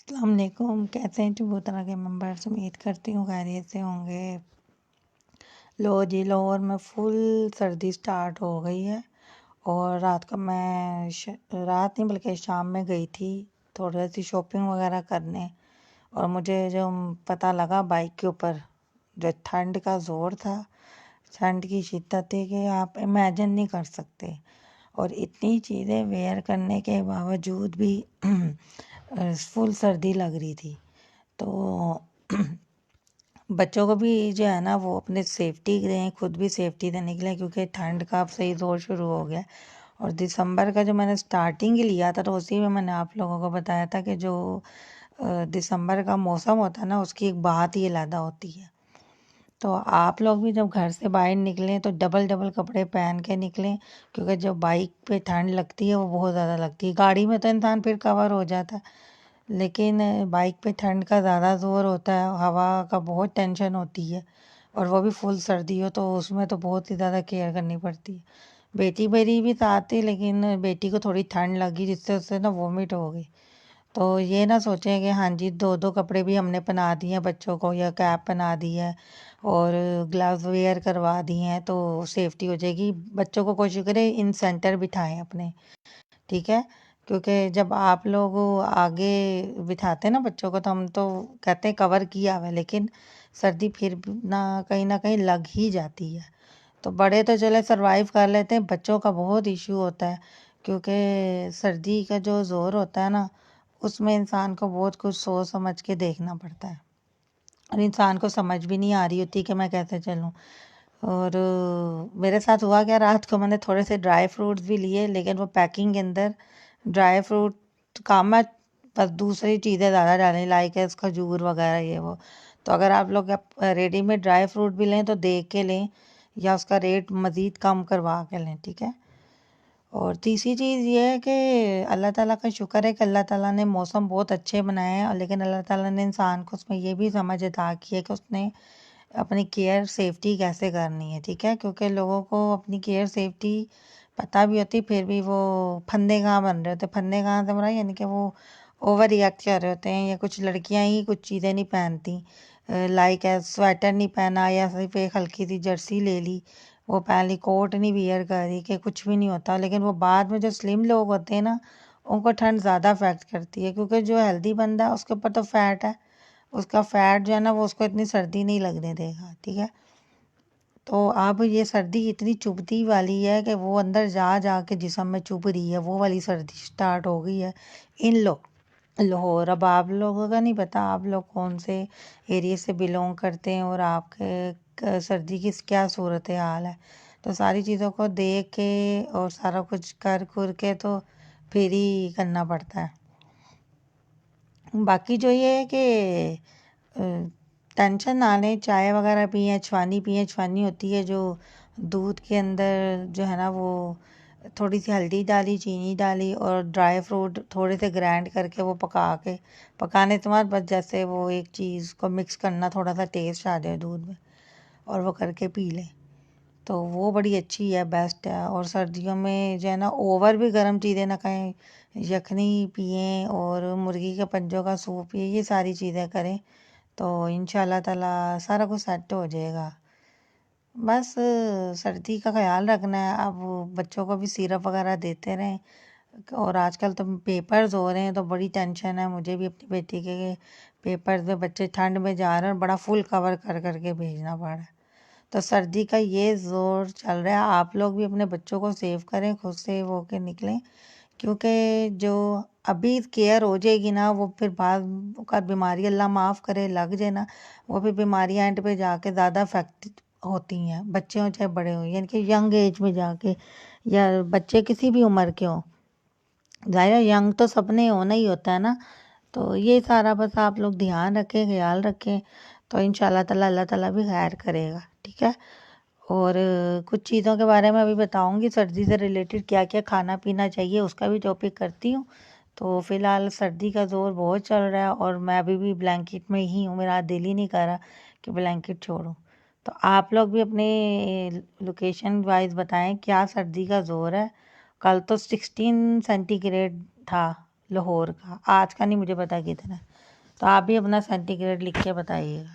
अस्सलाम वालेकुम। कैसे हैं टू तरह के मेंबर्स? उम्मीद करती हूँ खैरियत से होंगे। लो जी, लाहौर में फुल सर्दी स्टार्ट हो गई है। और रात का रात नहीं बल्कि शाम में गई थी थोड़ी सी शॉपिंग वगैरह करने। और मुझे जो पता लगा बाइक के ऊपर जो ठंड का ज़ोर था, ठंड की शिद्दत थी कि आप इमेजिन नहीं कर सकते। और इतनी चीज़ें वेयर करने के बावजूद भी फुल सर्दी लग रही थी। तो बच्चों को भी जो है ना वो अपने सेफ्टी दें, खुद भी सेफ्टी देने के लिए, क्योंकि ठंड का अब सही ज़ोर शुरू हो गया। और दिसंबर का जो मैंने स्टार्टिंग ही लिया था तो उसी में मैंने आप लोगों को बताया था कि जो दिसंबर का मौसम होता है ना उसकी एक बात ही अलग होती है। तो आप लोग भी जब घर से बाहर निकलें तो डबल डबल कपड़े पहन के निकलें, क्योंकि जब बाइक पे ठंड लगती है वो बहुत ज़्यादा लगती है। गाड़ी में तो इंसान फिर कवर हो जाता है, लेकिन बाइक पे ठंड का ज़्यादा ज़ोर होता है, हवा का बहुत टेंशन होती है। और वो भी फुल सर्दी हो तो उसमें तो बहुत ही ज़्यादा केयर करनी पड़ती है। बेटी मेरी भी साथ थी, लेकिन बेटी को थोड़ी ठंड लगी जिससे उससे ना वोमिट हो गई। तो ये ना सोचें कि हाँ जी दो दो कपड़े भी हमने पहना दिए हैं बच्चों को, या कैप पहना दी है और ग्लव्स वेयर करवा दिए हैं तो सेफ्टी हो जाएगी। बच्चों को कोशिश करें इन सेंटर बिठाएं अपने, ठीक है? क्योंकि जब आप लोग आगे बिठाते हैं ना बच्चों को तो हम तो कहते हैं कवर किया हुआ है, लेकिन सर्दी फिर भी ना कहीं लग ही जाती है। तो बड़े तो चले सरवाइव कर लेते हैं, बच्चों का बहुत इशू होता है, क्योंकि सर्दी का जो ज़ोर होता है ना उसमें इंसान को बहुत कुछ सोच समझ के देखना पड़ता है। और इंसान को समझ भी नहीं आ रही होती कि मैं कैसे चलूँ। और मेरे साथ हुआ क्या, रात को मैंने थोड़े से ड्राई फ्रूट्स भी लिए, लेकिन वो पैकिंग के अंदर ड्राई फ्रूट काम है, बस दूसरी चीज़ें ज़्यादा डालें लाइक है खजूर वगैरह ये वो। तो अगर आप लोग रेडीमेड ड्राई फ्रूट भी लें तो देख के लें, या उसका रेट मज़ीद कम करवा के लें, ठीक है? और तीसरी चीज़ ये है कि अल्लाह ताला का शुक्र है कि अल्लाह ताला ने मौसम बहुत अच्छे बनाए हैं, लेकिन अल्लाह ताला ने इंसान को उसमें ये भी समझ अता की है कि उसने अपनी केयर सेफ्टी कैसे करनी है, ठीक है? क्योंकि लोगों को अपनी केयर सेफ्टी पता भी होती, फिर भी वो फंदे कहाँ बन रहे होते। फंदे कहाँ से बना, यानी कि वो ओवर रिएक्ट कर रहे होते हैं, या कुछ लड़कियां ही कुछ चीज़ें नहीं पहनती, लाइक है स्वेटर नहीं पहना, या सिर्फ एक हल्की सी जर्सी ले ली, वो पहन ली, कोट नहीं वियर करी कि कुछ भी नहीं होता। लेकिन वो बाद में जो स्लिम लोग होते हैं ना उनको ठंड ज़्यादा अफेक्ट करती है, क्योंकि जो हेल्दी बंदा है उसके ऊपर तो फैट है, उसका फैट जो है ना वो उसको इतनी सर्दी नहीं लगने देगा, ठीक है? तो अब ये सर्दी इतनी चुभती वाली है कि वो अंदर जा जा के जिस्म में चुभ रही है, वो वाली सर्दी स्टार्ट हो गई है इन लोग लाहौर। अब आप लोगों का नहीं पता आप लोग कौन से एरिया से बिलोंग करते हैं और आपके सर्दी की क्या सूरत हाल है। तो सारी चीज़ों को देख के और सारा कुछ कर कुर के तो फिर ही करना पड़ता है। बाकी जो ये है कि टेंशन ना लें, चाय वगैरह पिएं, छवानी पिएं। छवानी होती है जो दूध के अंदर जो है ना वो थोड़ी सी हल्दी डाली, चीनी डाली और ड्राई फ्रूट थोड़े से ग्राइंड करके वो पकाने के बाद बस जैसे वो एक चीज़ को मिक्स करना, थोड़ा सा टेस्ट आ जाए दूध में, और वो करके पी लें तो वो बड़ी अच्छी है, बेस्ट है। और सर्दियों में जो है ना ओवर भी गर्म चीज़ें ना खाएं, यखनी पिएं और मुर्गी के पंजों का सूप पिए, ये सारी चीज़ें करें तो इंशाल्लाह ताला सारा कुछ सेट हो जाएगा। बस सर्दी का ख्याल रखना है। अब बच्चों को भी सिरप वगैरह देते रहें। और आजकल तो पेपर्स हो रहे हैं तो बड़ी टेंशन है मुझे भी अपनी बेटी के पेपर्स में, बच्चे ठंड में जा रहे हैं और बड़ा फुल कवर कर करके भेजना पड़ रहा है। तो सर्दी का ये ज़ोर चल रहा है, आप लोग भी अपने बच्चों को सेव करें, खुद सेव होके निकलें, क्योंकि जो अभी केयर हो जाएगी ना वो फिर बाद का बीमारी अल्लाह माफ़ करे लग जाए ना, वो भी बीमारियां एंड पे जाके ज़्यादा अफेक्ट होती हैं, बच्चे हों चाहे बड़े हों, यानी कि यंग एज में जाके, या बच्चे किसी भी उम्र के हों। ज़ाहिर है यंग तो सबने होना ही होता है ना। तो ये सारा बस आप लोग ध्यान रखें, ख्याल रखें, तो इंशाल्लाह ताला अल्लाह ताला भी खैर करेगा, ठीक है? और कुछ चीज़ों के बारे में अभी बताऊंगी सर्दी से रिलेटेड क्या क्या खाना पीना चाहिए, उसका भी टॉपिक करती हूँ। तो फ़िलहाल सर्दी का ज़ोर बहुत चल रहा है और मैं अभी भी ब्लैंकेट में ही हूँ, मेरा दिल ही नहीं कर रहा कि ब्लैंकेट छोड़ूं। तो आप लोग भी अपने लोकेशन वाइज बताएं क्या सर्दी का ज़ोर है। कल तो 16 सेंटीग्रेड था लाहौर का। आज का नहीं मुझे पता कितना है, तो आप भी अपना सेंटीग्रेड लिख के बताइएगा।